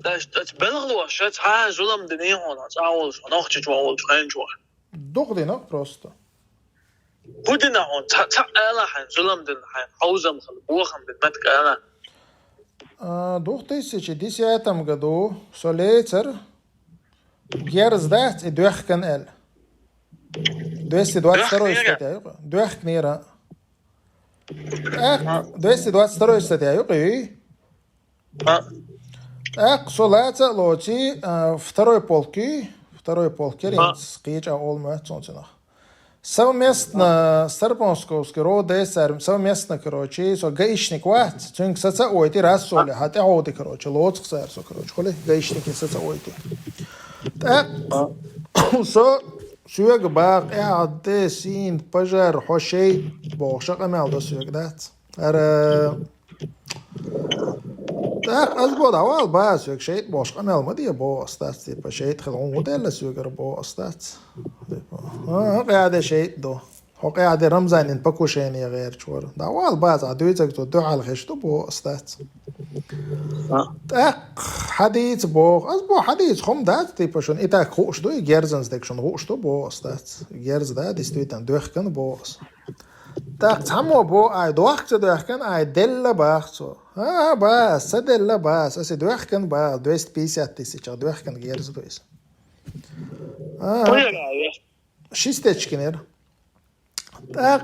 dat belglo шат ха зулам дне хона цаул нох чуал чанчуа دغدنا просто будина он ца ала хан зулам ден хан хаузам хал бухам ден матка ала в 2010 году Солейцер Герздат и Дюхкан Эл. 222 статья. Дюхкнира. 222 статья. Солейцер лочи второй полки скич аолмет сонцена. Совместно Старпонсковский роды, совместно, короче, гаишник ват, цинк саца ойти раз соли, хотя ходи, короче, лоцк сэрсо, короче, холи гаишники саца ойти. Так, сюег баг, адде син пожар хошей, бошак амел до сюег дат. Так, аз بود اول باز یک شيء باش عمل ما دیه با استاد تیپ شيء خلون مدل سوگر با استاد قاعده شيء دو هو قاعده رمزان ان بكوشين غير شور دا اول باز عدويتك تو دو على خشتو با استاد tak حديث با از با حديث خم داد تیپ شون ایتا خوش دو گرزنز دک شون خوش دو با استاد گرز داد استویتن دوخکن با tak تمام با ای دوخت دوخکن ای دل باخت بس دل بس أسي دوخكن با 250 تيسيش دوخكن جيرز دويس شي ستيتشكنر так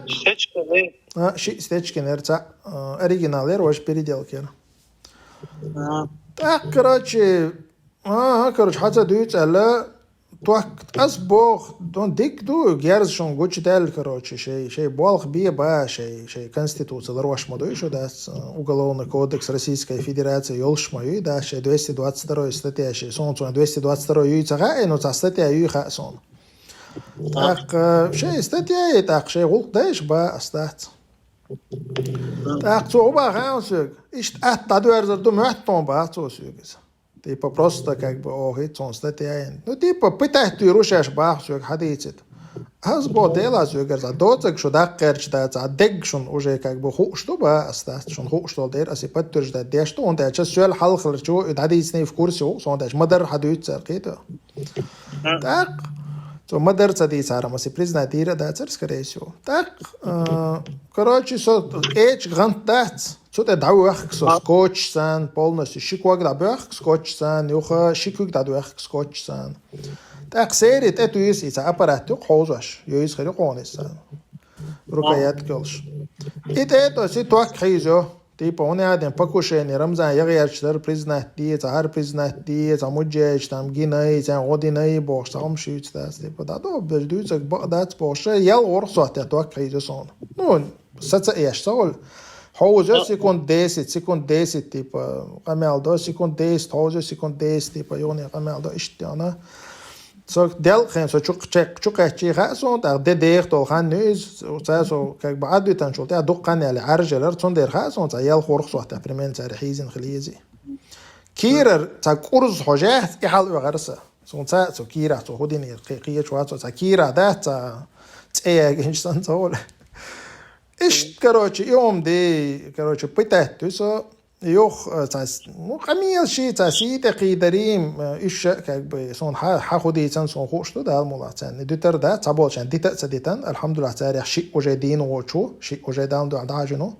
شي ستيتشكنر تا оригиналер واش переделки так короче حتى دويت على توك أسبوخ دون ديك دو جيرز شون قوتش دال короче شيء بالغ بيه با شيء конституция дорваш модой что да уголовный кодекс Российской Федерации ёлш мою да шей 222 статья шей сон 222 юйцага но та статья юйха сон так шей статья так шей гул дайш ба астат так то оба хаусуг ишт ат дадуэрзер ду мэттон ба цосугис типа просто как бы сон статья ну типа пытать ты рушаешь бахсуг хадицит аз бодела сюгер за доцек что да керчта за дег шон уже как бы что ба астас шон что дер аси подтвержда де что он да часуэл халхлер что хадицний в курсе сон да мадар хадуит церкита так то мадар цади сара маси признать ира да цер скорее всего так короче со эч гантац что ты дауах со скотч сан полностью шикваг да бах скотч сан юха шикваг да дуах скотч сан так серит эту есть аппарат хозаш ёис хери қонесан рукаят кёлш это ситуак хизо типа он один покушение рамзан ягерчтер признать ди цар признать ди замуджеч там гинай за одинай бош там шуйц да типа да до беждуцак бадат бош ял орсот это хизо сон ну саца эш сол хоза секунд 10 типа камел до секунд 10 хоза секунд 10 типа ёне камел до иштяна so del خن so чук ачи хасон та дедех то хан нюз so как бы адвитан шулт я дуккан على عرجلر تون دير خاصون تا يل خورخ صوت بريمن تاريخيزن خليزي كيرر تا قرز حاجات يحل وغرسه سون تا so كيرا تو هودين قيقيه شوات تا كيرا ده تا انسان تقول ايش короче يوم دي короче بتاعته so يوخ تاس قميل شيء تاسي تقيدريم إيش كأب صون حاخدي تان صون خوش تو ده المولاتان نديتر ده تابوشان ديتا سديتان الحمد لله تاريخ شيء وجدين وشو شيء وجدان دو عداجنو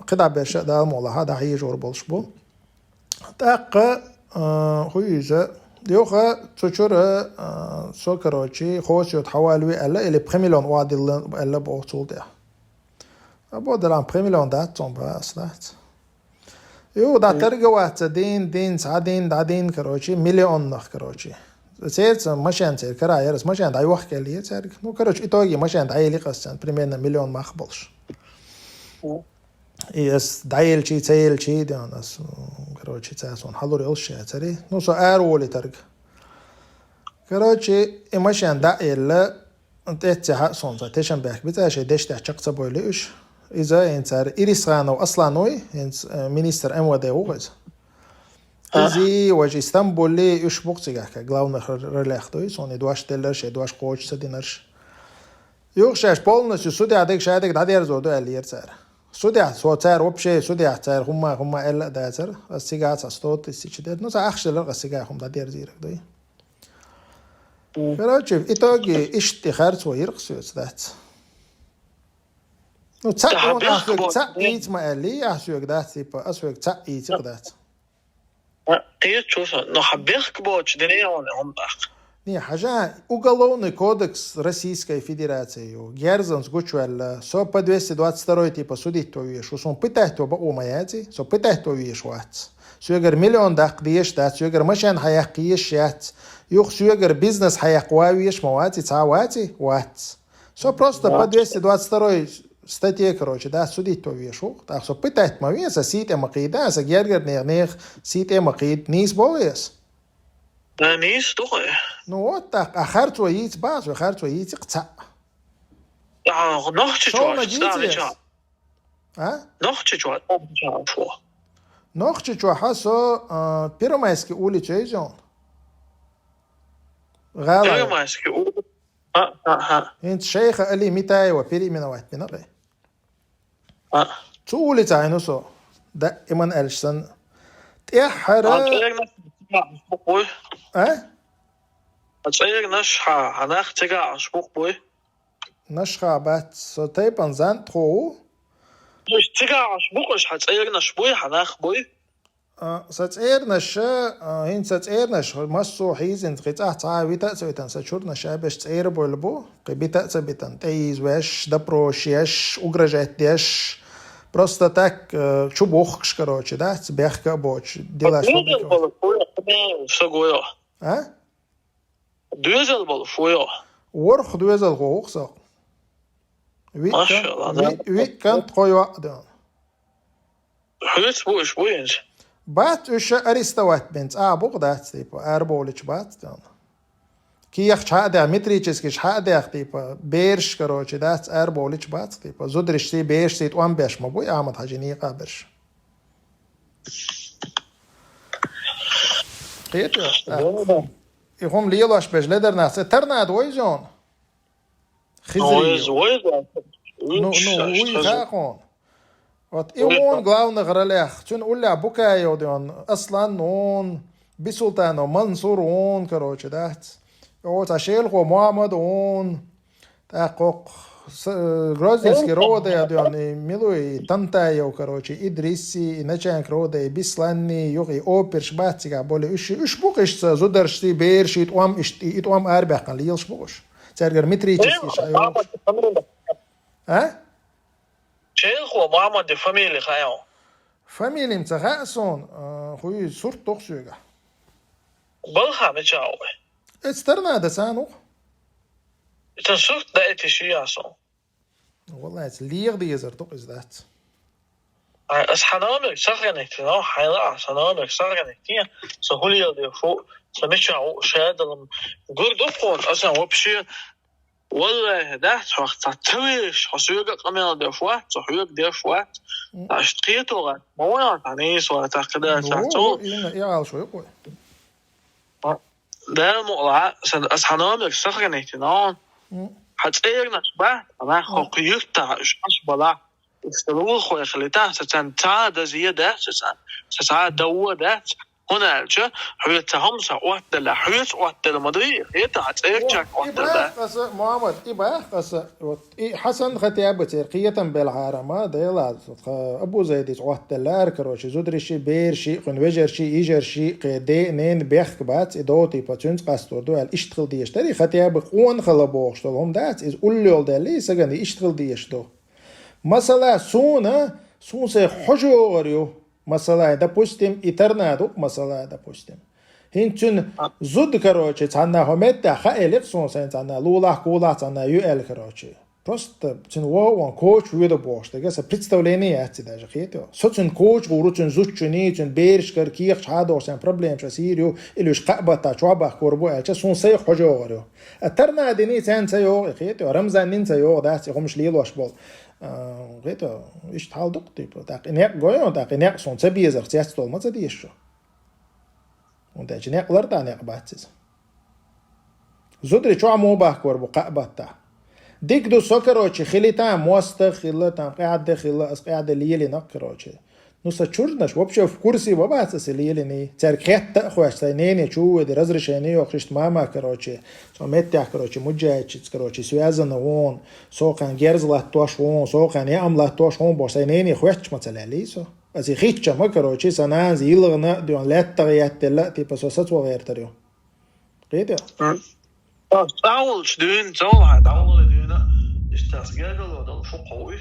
قطع برشة ده المولا هذا هي جور بولشبو تاق خويزة يوخا تشور سكروتشي خوش يتحولوا إلا اللي بخميلون وادل إلا بوصول ده أبو دلان بريميلون دات تون باسلات يو دا ترجوات دين سعدين دادين كروشي مليون نخ كروشي سيرت ماشان سير كرايرس ماشان داي وقت كليه سير نو كروش إتوجي ماشان داي لي قصان بريمينا مليون ما خبلش يس دايل شي تيل شي ده ناس كروشي تاسون حضور يلش سري نو سو أرولي ترج كروشي ماشان دايل أنت تها صون تشن بيك بتاعش دش تحقق سبوليش إذا إنسان إيريسرانو أصلا نوي إنس مينستر أموده وغز إذا وجه إسطنبول لي يشبك تجاه كغلاون رلاختوي صون دواش دلرش دواش قوش سدينرش يوخشش بالنس يسودي عدك شادك دادير زودو ألير سر سوديا سو تار وبشي سوديا تار هم إلا داتر السيجات أستوت السيجدات نو سأخش لرق السيجات هم دير زيرك دوي كراچه إتاجي اشتخارت ويرقص ذات نو تسأون أسوق تسأيت ما اللي أسوق ذات تيبا أسوق تسأيت ذات قيت شوف نو حبيخ كبوش دنيا هم أخ Не, хажа уголовный кодекс Российской Федерации, Герзанс Гучуэлла, со по 222 типа судить то виш, сон питать то ба умаяти, со питать то виш ват. Сюгер миллион дак диеш дат, сюгер машин хаяк киеш ят, юх сюгер бизнес хаяк вавиш мавати, цавати ват. Со просто по 222 статье, короче, да, судить то виш, так со питать мависа, сите макида, за гергер нернех, сите макид, низ болес. نيس توه Ну так, а харцу яиц базу, харцу яиц кца. noch чуть-чуть, А? noch чуть-чуть, Noch чуть-чуть, хасо Первомайский улица идён. Гала. Первомайский улица. Инт шейха Али Митаева переименовать не надо. Цу улица айнусо. Да, Иман Эльшсан. Тяхара. А? أتصير نشحة هناخ تجا أسبوع بوي نشحة بات سوتيبان زان تخو مش تجا أسبوع إيش هتصير نشبوي هناخ بوي ساتير نش هين ساتير نش مسو حيزن قطع تعاويتا سويتان ساتشور نشا باش تسير بولبو قبيتا سبيتان تيز واش دبروشيش угрожать деш просто так чубохш короче да бяхка боч дела что а دوزل بالفويا ورخ دوزل غوخسا ما شاء الله وي كانت قوي ده حلت بوش بوينز بات وش أريستوات بنت بغداد تيبا أربولش بات ده كي يخش هذا متريتشس كيش هذا تيبا بيرش كروتش دات أربولش بات تيبا زودرش تي بيرش تيت وان بيش ما بوي أحمد حجني قابرش قيت يقوم ليلاش باش لدر ناس ترناد ويزون خزري نو ويخاقون وات إيوان غلاون غراليخ تون أولا بوكايو ديون أصلا نون بسلطانو منصورون كروش دات وات عشيلخو محمد اون تاقوق غرازنسكي روده ديون ميلوي تنتايو كروشي إدريسي نچانك روده بيسلاني يوغي أوبرش باتيغا بولي إش بوكش زودرشتي بيرشي إتوام أرباقا ليلش بوش تارجر متريتشي شايو ها؟ شيخو محمد فاميلي خايو فاميلي متخاصون خوي صورت توخسوغا بالخا متشاوي استرنا دسانو تنشوف دايتي شياسو والله ليغ دي يزر توق is that أصحابك سرقني تنو حيلا أصحابك سرقني تيا سهولي يدي فوق سمشوا شادلم قردوفون أصلا وبشي والله ده وقت تويش حسيوك قميل دفوات صحيوك دفوات أشتقيتو غن موان تانيس ولا تقدر تعتو يعال شو يقول ده المقلع أصحابك سرقني تنو حتى نشبه أنا خقيقتا أشبلا استلوه خوي خليته ستنتا دزيدة ستنتا دوّدة هنا الجا حيتهم سوات دل حيت وات دل مدري حيت عتيرجك وات دل قص محمد إباح قص حسن ختيابة قية بالعارمة ديلا أبو زيد وات دلار كروش زودري شي بير شي خنوجر شي إيجر شي قيدي نين بيخ بات إدوتي باتشنز قاستور دو الاشتغل ديش تري ختيابة قوان خلبوش تلهم دات إز أوليول دلي سجني اشتغل ديش دو مثلا سون سي حجوريو مثلا допустим и торнадо مثلا допустим هنتون زود короче цана хометта хаэлик сон сэн цана лулах кулах цана юэл короче просто чин вон коуч видо бош тагаса представление яти даже хето соцун коуч гуручун зучуни чин бершкер ких чадор сэн проблем часирио илуш қабата чуаба корбо ача сон сэй хожорио торнадини сэн сэё хето рамзанин сэё дас хомш лилош бол غيته إيش تحال تيبو تاق إنك جويون تاق إنك صون تبيزر تيست طول ما تديش شو وده جنيق لرتا إنك باتز زودري شو عمو باكور بقى باتا ديك دو سكروتشي خلي تام موستخ خلا تام خلا قاعدة ليلي نكروتشي نوسا تشورناش وبشوف كرسي وبعث سليلني تركت خوش سينيني شو دي رزرشيني وخشت ماما كروتشي سو متع كروتشي مجاچ كروتشي سوازن وون سو كان جيرز لا توش وون سو كان يام لا توش وون بوسينيني خوش مثلا سو از خيتش ما كروتشي سنان يلغنا دون لا تغيات لا تي بسوسات وغير تريو قيد أول شدون زول هذا أول دينا استاسجاد ولا فوق قوي